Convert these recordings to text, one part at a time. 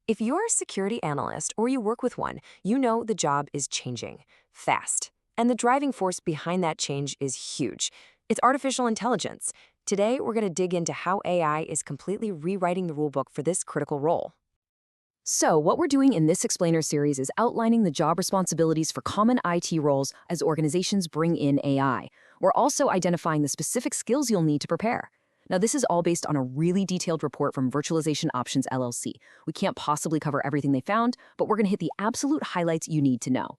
If you're a security analyst or you work with one, you know the job is changing fast. And the driving force behind that change is huge. It's artificial intelligence. Today, we're going to dig into how AI is completely rewriting the rulebook for this critical role. So, what we're doing in this explainer series is outlining the job responsibilities for common IT roles as organizations bring in AI. We're also identifying the specific skills you'll need to prepare. Now, this is all based on a really detailed report from Virtualization Options LLC. We can't possibly cover everything they found, but we're going to hit the absolute highlights you need to know.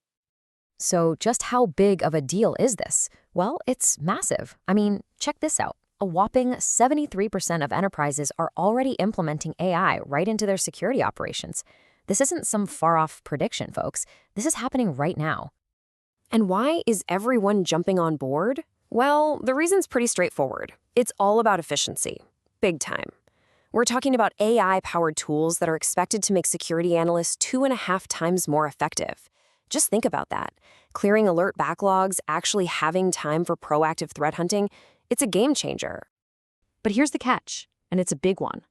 So, just how big of a deal is this? Well, it's massive. I mean, check this out. A whopping 73% of enterprises are already implementing AI right into their security operations. This isn't some far-off prediction, folks. This is happening right now. And why is everyone jumping on board? Well, the reason's pretty straightforward. It's all about efficiency. Big time. We're talking about AI-powered tools that are expected to make security analysts 2.5 times more effective. Just think about that. Clearing alert backlogs, actually having time for proactive threat hunting, it's a game changer. But here's the catch, and it's a big one.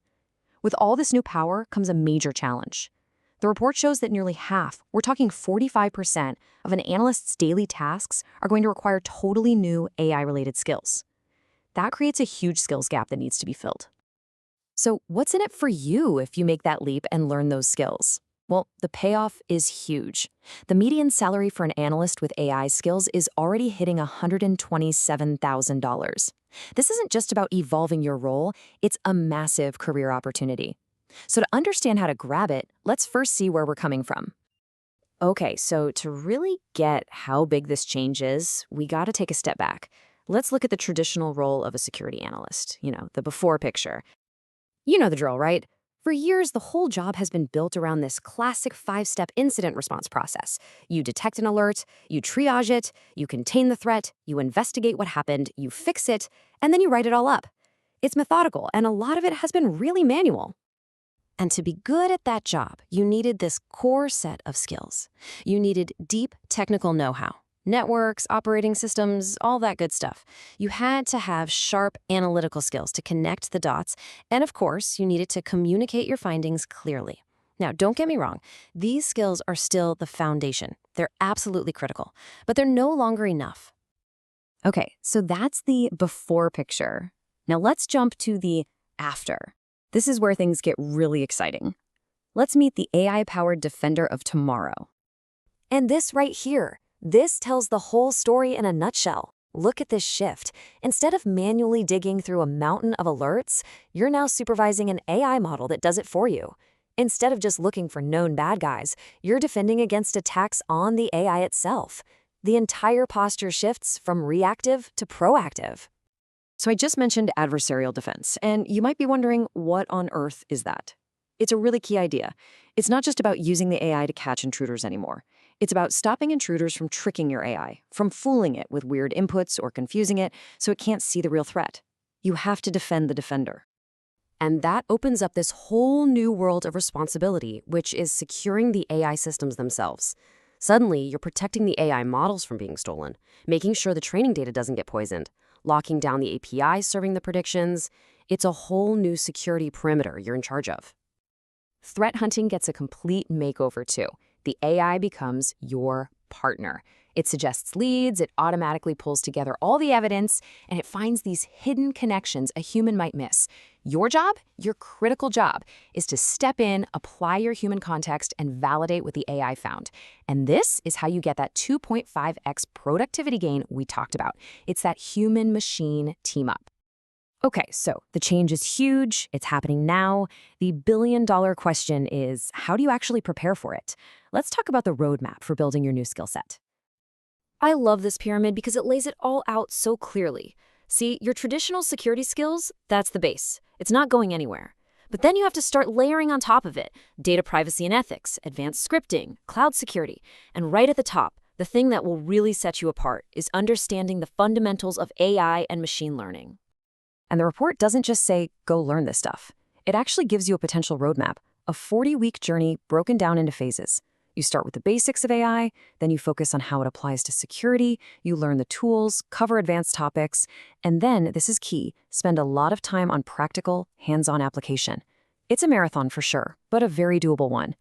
With all this new power comes a major challenge. The report shows that nearly half, we're talking 45%, of an analyst's daily tasks are going to require totally new AI-related skills. That creates a huge skills gap that needs to be filled. So what's in it for you if you make that leap and learn those skills? Well, the payoff is huge. The median salary for an analyst with AI skills is already hitting $127,000. This isn't just about evolving your role, it's a massive career opportunity. So to understand how to grab it, let's first see where we're coming from. Okay, so to really get how big this change is, we gotta take a step back. Let's look at the traditional role of a security analyst, the before picture. You know the drill, right? For years, the whole job has been built around this classic 5-step incident response process. You detect an alert, you triage it, you contain the threat, you investigate what happened, you fix it, and then you write it all up. It's methodical, and a lot of it has been really manual. And to be good at that job, you needed this core set of skills. You needed deep technical know-how. Networks, operating systems, all that good stuff. You had to have sharp analytical skills to connect the dots, and of course, you needed to communicate your findings clearly. Now, don't get me wrong, these skills are still the foundation. They're absolutely critical, but they're no longer enough. Okay, so that's the before picture. Now let's jump to the after. This is where things get really exciting. Let's meet the AI-powered defender of tomorrow. And this right here. This tells the whole story in a nutshell. Look at this shift. Instead of manually digging through a mountain of alerts, you're now supervising an AI model that does it for you. Instead of just looking for known bad guys, you're defending against attacks on the AI itself. The entire posture shifts from reactive to proactive. So I just mentioned adversarial defense, and you might be wondering, what on earth is that? It's a really key idea. It's not just about using the AI to catch intruders anymore. It's about stopping intruders from tricking your AI, from fooling it with weird inputs or confusing it so it can't see the real threat. You have to defend the defender. And that opens up this whole new world of responsibility, which is securing the AI systems themselves. Suddenly, you're protecting the AI models from being stolen, making sure the training data doesn't get poisoned, locking down the APIs serving the predictions. It's a whole new security perimeter you're in charge of. Threat hunting gets a complete makeover too. The AI becomes your partner. It suggests leads, it automatically pulls together all the evidence, and it finds these hidden connections a human might miss. Your job, your critical job, is to step in, apply your human context, and validate what the AI found. And this is how you get that 2.5x productivity gain we talked about. It's that human-machine team-up. Okay, so the change is huge. It's happening now. The billion-dollar question is, how do you actually prepare for it? Let's talk about the roadmap for building your new skill set. I love this pyramid because it lays it all out so clearly. See, your traditional security skills, that's the base. It's not going anywhere. But then you have to start layering on top of it data privacy and ethics, advanced scripting, cloud security, and right at the top, the thing that will really set you apart is understanding the fundamentals of AI and machine learning. And the report doesn't just say, go learn this stuff. It actually gives you a potential roadmap, a 40-week journey broken down into phases. You start with the basics of AI, then you focus on how it applies to security, you learn the tools, cover advanced topics, and then, this is key, spend a lot of time on practical, hands-on application. It's a marathon for sure, but a very doable one.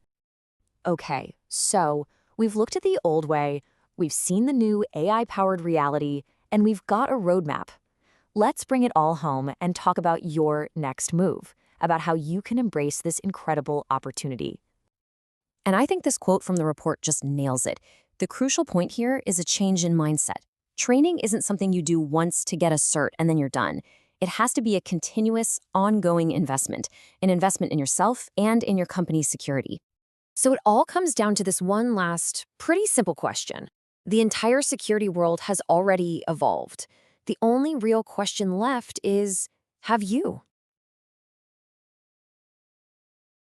Okay, so we've looked at the old way, we've seen the new AI-powered reality, and we've got a roadmap. Let's bring it all home and talk about your next move, about how you can embrace this incredible opportunity. And I think this quote from the report just nails it. The crucial point here is a change in mindset. Training isn't something you do once to get a cert and then you're done. It has to be a continuous, ongoing investment, an investment in yourself and in your company's security. So it all comes down to this one last, pretty simple question. The entire security world has already evolved. The only real question left is, have you?